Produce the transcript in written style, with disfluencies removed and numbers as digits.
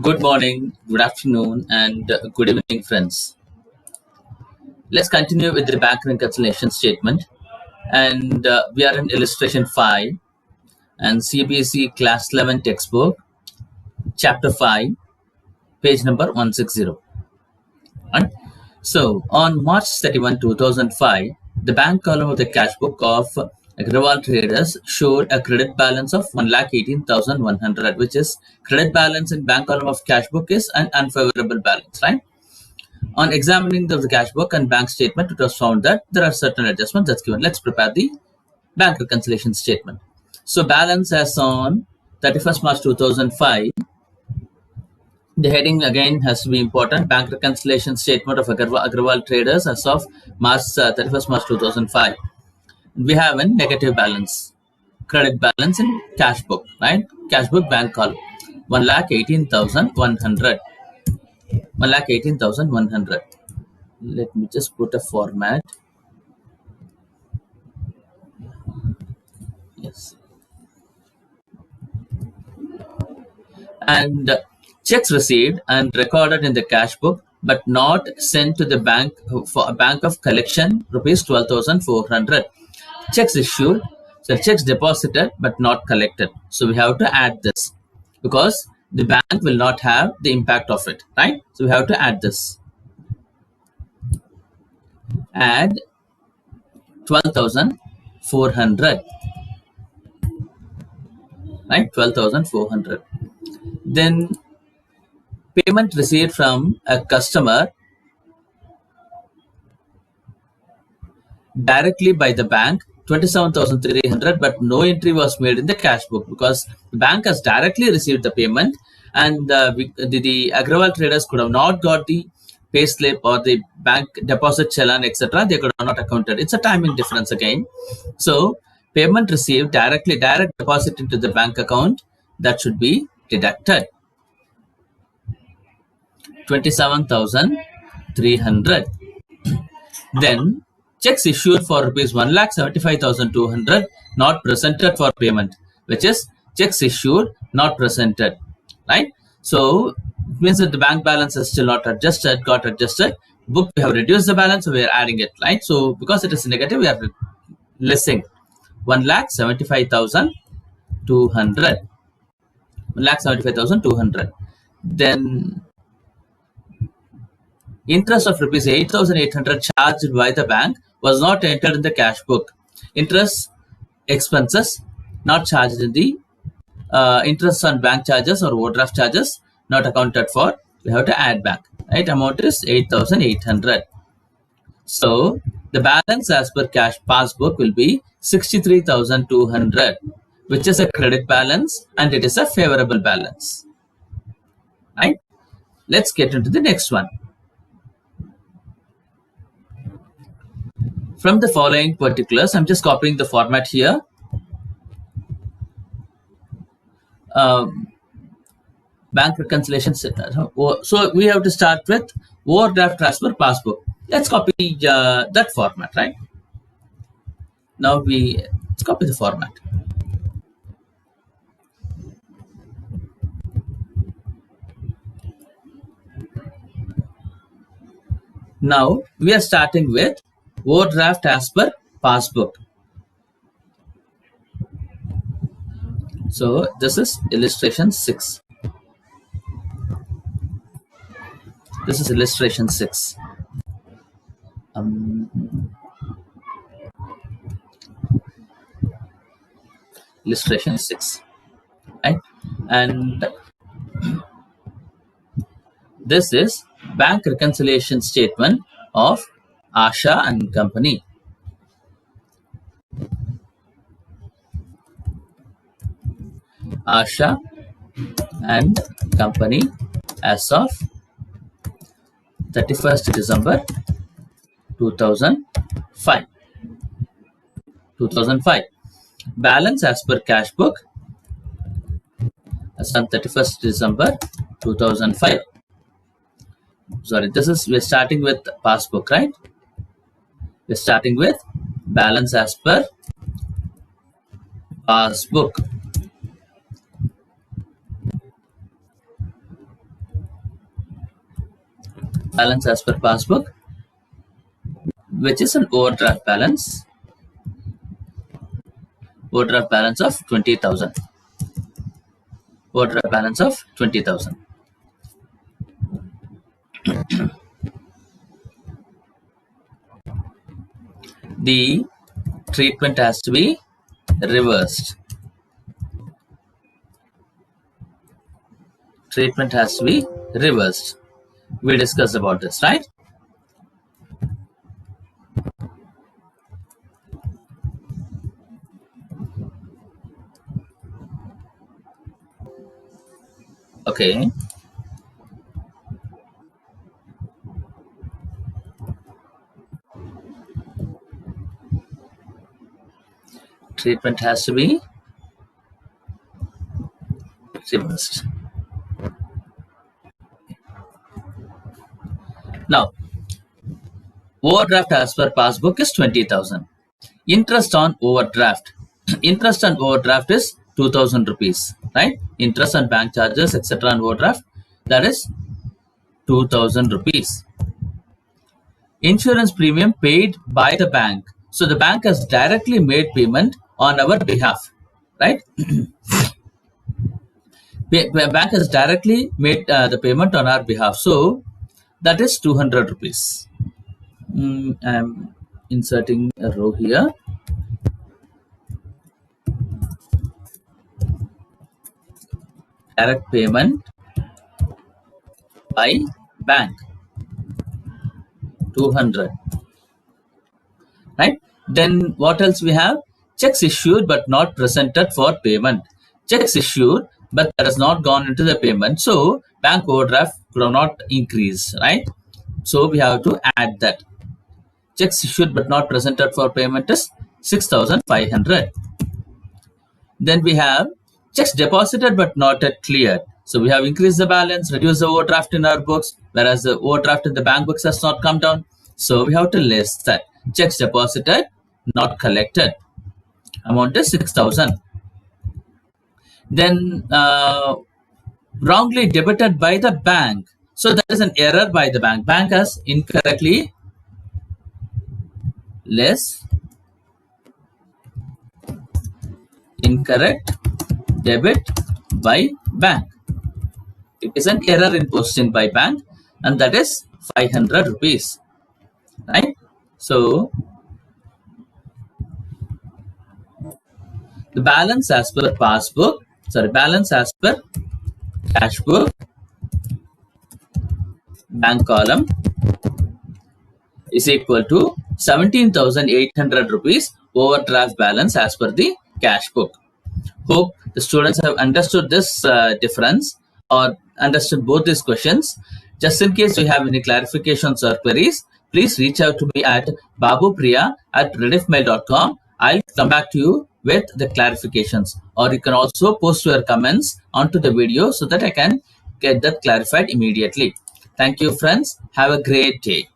Good morning, good afternoon, and good evening, friends. Let's continue with the bank reconciliation statement. And we are in illustration 5 and CBSE Class 11 textbook, chapter 5, page number 160. Right? So, on March 31, 2005, the bank column of the cash book of Agrawal Traders showed a credit balance of 1,18,100, which is credit balance in bank column of cash book is an unfavorable balance, right? On examining the cash book and bank statement, it was found that there are certain adjustments that's given. Let's prepare the bank reconciliation statement. So balance as on 31st March 2005. The heading again has to be important. Bank reconciliation statement of Agrawal Traders as of March 31st March 2005. We have a negative balance, credit balance in cash book, right? Cash book bank column 1,18,100. 1,18,100. Let me just put a format. Yes. And checks received and recorded in the cash book but not sent to the bank for a bank of collection rupees 12,400. Checks issued, so checks deposited but not collected. So we have to add this because the bank will not have the impact of it, right? So we have to add this. Add 12,400, right? 12,400. Then payment received from a customer directly by the bank 27,300, but no entry was made in the cash book because the bank has directly received the payment, and the Agrawal Traders could have not got the pay slip or the bank deposit challan, etc. They could have not accounted. It's a timing difference again. So payment received directly, direct deposit into the bank account, that should be deducted. 27,300. Then checks issued for rupees 1,75,200 not presented for payment, which is checks issued not presented, right? So it means that the bank balance is still not adjusted, got adjusted. Book, we have reduced the balance, so we are adding it, right? So because it is negative, we are listing 1,75,200. 1,75,200. Then interest of rupees 8,800 charged by the bank was not entered in the cash book. Interest expenses not charged in the interest on bank charges or overdraft charges not accounted for. We have to add back. Right? Amount is 8,800. So the balance as per cash passbook will be 63,200, which is a credit balance and it is a favorable balance. Right? Let's get into the next one. From the following particulars, I'm just copying the format here. Bank reconciliation. So we have to start with overdraft transfer passbook. Let's copy that format, right? Now let's copy the format. Now we are starting with overdraft as per passbook. So this is illustration 6. This is illustration 6. Illustration 6. Right? And this is bank reconciliation statement of Asha and Company. Asha and Company as of 31st December 2005. 2005. Balance as per cash book as on 31st December 2005. Sorry, we're starting with passbook, right? We're starting with balance as per passbook. balance as per passbook, which is an overdraft balance. Overdraft balance of 20,000. Overdraft balance of 20,000. The treatment has to be reversed. Treatment has to be reversed. We discussed about this, right? Okay. Treatment has to be reversed. Now, overdraft as per passbook is 20,000. Interest on overdraft. Interest on overdraft is 2,000 rupees, right? Interest on bank charges, etc. on overdraft, that is 2,000 rupees. Insurance premium paid by the bank. So the bank has directly made payment on our behalf, right? Bank has directly made the payment on our behalf. So that is 200 rupees. I'm inserting a row here. Direct payment by bank, 200, right? Then what else we have? Checks issued but not presented for payment. Checks issued but that has not gone into the payment, so bank overdraft will not increase, right? So we have to add that. Checks issued but not presented for payment is 6,500. Then we have checks deposited but not yet cleared. So we have increased the balance, reduced the overdraft in our books, whereas the overdraft in the bank books has not come down. So we have to list that. Checks deposited, not collected. Amount is 6,000. Then wrongly debited by the bank. So there is an error by the bank. Bank has incorrectly less incorrect debit by bank. It is an error in posting by bank, and that is 500 rupees, right? So the balance as per passbook, balance as per cash book, bank column is equal to 17,800 rupees overdraft balance as per the cash book. Hope the students have understood this difference or understood both these questions. Just in case you have any clarifications or queries, please reach out to me at babupriya@rediffmail.com. I'll come back to you with the clarifications, or you can also post your comments onto the video so that I can get that clarified immediately. Thank you, friends. Have a great day.